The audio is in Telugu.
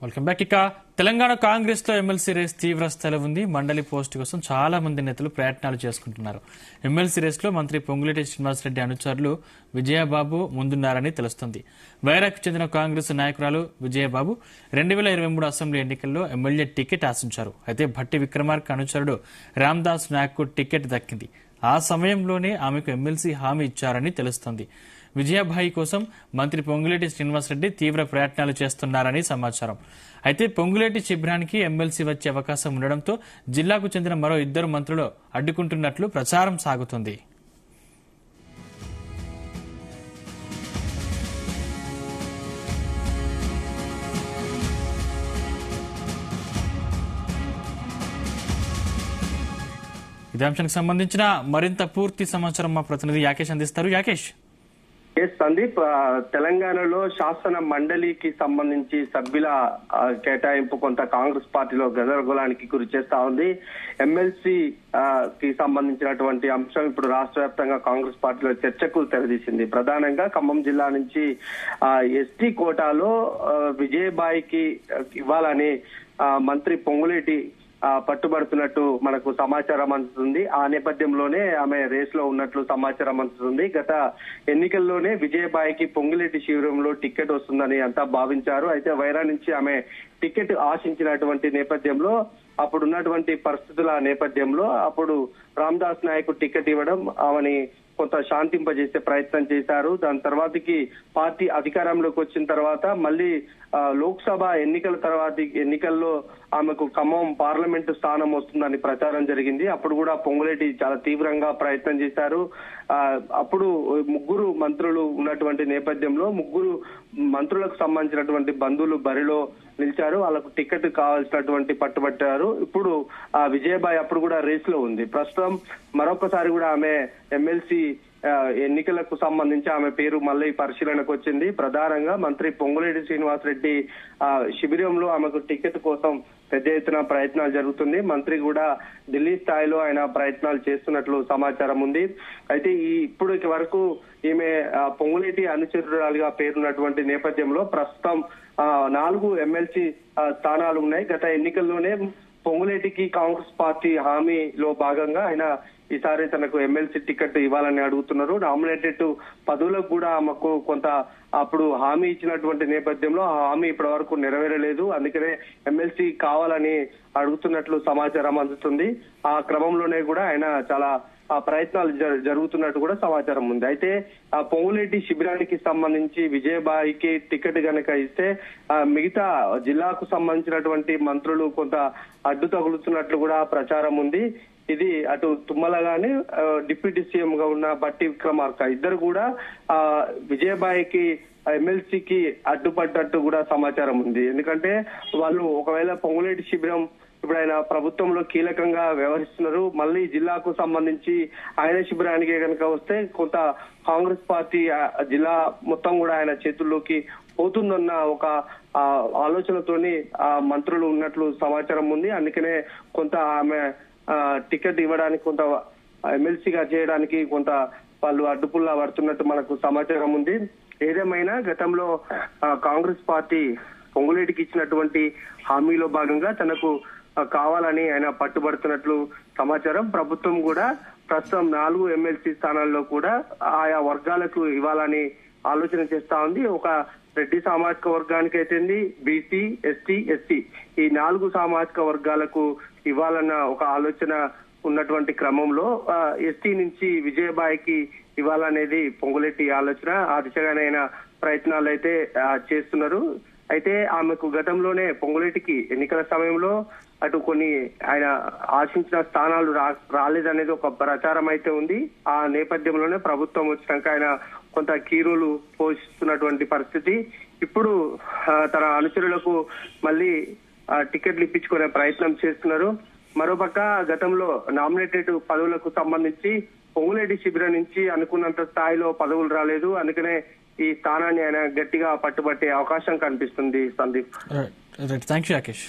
Welcome back. ఇక తెలంగాణ కాంగ్రెస్ లో ఎమ్మెల్సీ రేస్ తీవ్ర స్థాయిలో ఉంది. మండలి పోస్టు కోసం చాలా మంది నేతలు ప్రయత్నాలు చేసుకుంటున్నారు. ఎమ్మెల్సీ రేస్ లో మంత్రి పొంగులేటి శ్రీనివాసరెడ్డి అనుచరులు విజయబాబు ముందున్నారని తెలుస్తోంది. వైరాకు చెందిన కాంగ్రెస్ నాయకురాలు విజయబాబు 2023 అసెంబ్లీ ఎన్నికల్లో ఎమ్మెల్యే టికెట్ ఆశించారు. అయితే భట్టి విక్రమార్క అనుచరుడు రామ్దాస్ నాయక్ టికెట్ దక్కింది. ఆ సమయంలోనే ఆమెకు ఎమ్మెల్సీ హామీ ఇచ్చారని తెలుస్తోంది. విజయబాయి కోసం మంత్రి పొంగులేటి శ్రీనివాసరెడ్డి తీవ్ర ప్రయత్నాలు చేస్తున్నారని సమాచారం. అయితే పొంగులేటి శిబిరానికి ఎమ్మెల్సీ వచ్చే అవకాశం ఉండడంతో జిల్లాకు చెందిన మరో 2 మంత్రులు అడ్డుకుంటున్నట్లు ప్రచారం సాగుతోంది. ఇదే అంశానికి సంబంధించిన మరింత పూర్తి సమాచారం మా ప్రతినిధి యాకేష్ అందిస్తారు. యాకేష్. సందీప్, తెలంగాణలో శాసన మండలికి సంబంధించి సభ్యుల కేటాయింపు కొంత కాంగ్రెస్ పార్టీలో గందరగోళానికి గురి చేస్తా ఉంది. ఎమ్మెల్సీ కి సంబంధించినటువంటి అంశం ఇప్పుడు రాష్ట్ర వ్యాప్తంగా కాంగ్రెస్ పార్టీలో చర్చకు తెరదీసింది. ప్రధానంగా ఖమ్మం జిల్లా నుంచి ఎస్టీ కోటాలో విజయబాయికి ఇవ్వాలని మంత్రి పొంగులేటి పట్టుబడుతున్నట్టు మనకు సమాచారం అందుతుంది. ఆ నేపథ్యంలోనే ఆమె రేస్ లో ఉన్నట్లు సమాచారం అందుతుంది. గత ఎన్నికల్లోనే విజయబాయికి పొంగులేటి శిబిరంలో టికెట్ వస్తుందని అంతా భావించారు. అయితే వైరా నుంచి ఆమె టికెట్ ఆశించినటువంటి నేపథ్యంలో అప్పుడు ఉన్నటువంటి పరిస్థితుల నేపథ్యంలో అప్పుడు రామ్దాస్ నాయక్ టికెట్ ఇవ్వడం ఆమెని కొంత శాంతింపజేసే ప్రయత్నం చేశారు. దాని తర్వాతకి పార్టీ అధికారంలోకి వచ్చిన తర్వాత మళ్ళీ లోక్సభ ఎన్నికల్లో ఆమెకు ఖమ్మం పార్లమెంటు స్థానం వస్తుందని ప్రచారం జరిగింది. అప్పుడు కూడా పొంగులేటి చాలా తీవ్రంగా ప్రయత్నం చేశారు. అప్పుడు 3 మంత్రులు ఉన్నటువంటి నేపథ్యంలో 3 మంత్రులకు సంబంధించినటువంటి బంధువులు బరిలో నిలిచారు. వాళ్ళకు టికెట్ కావాల్సినటువంటి పట్టుబట్టారు. ఇప్పుడు విజయబాయి అప్పుడు కూడా రేస్ లో ఉంది. ప్రస్తుతం మరొకసారి కూడా ఆమె ఎమ్మెల్సీ ఎన్నికలకు సంబంధించి ఆమె పేరు మళ్ళీ పరిశీలనకు వచ్చింది. ప్రధానంగా మంత్రి పొంగులేటి శ్రీనివాసరెడ్డి శిబిరంలో ఆమెకు టికెట్ కోసం పెద్ద ఎత్తున ప్రయత్నాలు జరుగుతుంది. మంత్రి కూడా ఢిల్లీ స్థాయిలో ఆయన ప్రయత్నాలు చేస్తున్నట్లు సమాచారం ఉంది. అయితే ఇప్పటి వరకు ఈమె పొంగులేటి అనుచరురాలుగా పేరున్నటువంటి నేపథ్యంలో ప్రస్తుతం 4 ఎమ్మెల్సీ స్థానాలు ఉన్నాయి. గత ఎన్నికల్లోనే పొంగులేటికి కాంగ్రెస్ పార్టీ హామీలో భాగంగా ఆయన ఈసారి తనకు ఎమ్మెల్సీ టికెట్ ఇవ్వాలని అడుగుతున్నారు. నామినేటెడ్ పదవులకు కూడా ఆమెకు కొంత అప్పుడు హామీ ఇచ్చినటువంటి నేపథ్యంలో ఆ హామీ ఇప్పటి వరకు నెరవేరలేదు. అందుకనే ఎమ్మెల్సీ కావాలని అడుగుతున్నట్లు సమాచారం అందుతుంది. ఆ క్రమంలోనే కూడా ఆయన చాలా ప్రయత్నాలు జరుగుతున్నట్టు కూడా సమాచారం ఉంది. అయితే ఆ పొంగులేటి శిబిరానికి సంబంధించి విజయబాయికి టికెట్ గనక ఇస్తే మిగతా జిల్లాకు సంబంధించినటువంటి మంత్రులు కొంత అడ్డు తగులుతున్నట్లు కూడా ప్రచారం ఉంది. ఇది అటు తుమ్మల గాని డిప్యూటీ సీఎం గా ఉన్న భట్టి విక్రమార్క ఇద్దరు కూడా విజయబాయికి ఎమ్మెల్సీకి అడ్డుపడ్డట్టు కూడా సమాచారం ఉంది. ఎందుకంటే వాళ్ళు ఒకవేళ పొంగులేటి శిబిరం ఇప్పుడు ఆయన ప్రభుత్వంలో కీలకంగా వ్యవహరిస్తున్నారు. మళ్ళీ జిల్లాకు సంబంధించి ఆయన శిబిరానికి కనుక వస్తే కొంత కాంగ్రెస్ పార్టీ జిల్లా మొత్తం కూడా ఆయన చేతుల్లోకి పోతుందన్న ఒక ఆలోచనతోని మంత్రులు ఉన్నట్లు సమాచారం ఉంది. అందుకనే కొంత ఆమె టికెట్ ఇవ్వడానికి కొంత ఎమ్మెల్సీగా చేయడానికి కొంత వాళ్ళు అడ్డుపుల్లా పడుతున్నట్టు మనకు సమాచారం ఉంది. ఏదేమైనా గతంలో కాంగ్రెస్ పార్టీ పొంగులేటికి ఇచ్చినటువంటి హామీలో భాగంగా తనకు కావాలని ఆయన పట్టుబడుతున్నట్లు సమాచారం. ప్రభుత్వం కూడా ప్రస్తుతం 4 ఎమ్మెల్సీ స్థానాల్లో కూడా ఆయా వర్గాలకు ఇవ్వాలని ఆలోచన చేస్తా ఉంది. ఒక రెడ్డి సామాజిక వర్గానికి అయితేంది, బీసీ, ఎస్టీ, ఎస్సీ ఈ 4 సామాజిక వర్గాలకు ఇవ్వాలన్న ఒక ఆలోచన ఉన్నటువంటి క్రమంలో ఎస్టీ నుంచి విజయబాయికి ఇవ్వాలనేది పొంగులేటి ఆలోచన. ఆ దిశగానే ఆయన ప్రయత్నాలు అయితే చేస్తున్నారు. అయితే ఆమెకు గతంలోనే పొంగులేటికి ఎన్నికల సమయంలో అటు కొన్ని ఆయన ఆశించిన స్థానాలు రాలేదనేది ఒక ప్రచారం అయితే ఉంది. ఆ నేపథ్యంలోనే ప్రభుత్వం వచ్చినాక ఆయన కొంత కీరోలు పోషిస్తున్నటువంటి పరిస్థితి. ఇప్పుడు తన అనుచరులకు మళ్ళీ టికెట్లు ఇప్పించుకునే ప్రయత్నం చేస్తున్నారు. మరోపక్క గతంలో నామినేటెడ్ పదవులకు సంబంధించి పొంగులేటి శిబిరం నుంచి అనుకున్నంత స్థాయిలో పదవులు రాలేదు. అందుకనే ఈ స్థానాన్ని ఆయన గట్టిగా పట్టుబట్టే అవకాశం కనిపిస్తుంది. సందీప్. Thank you Rakesh.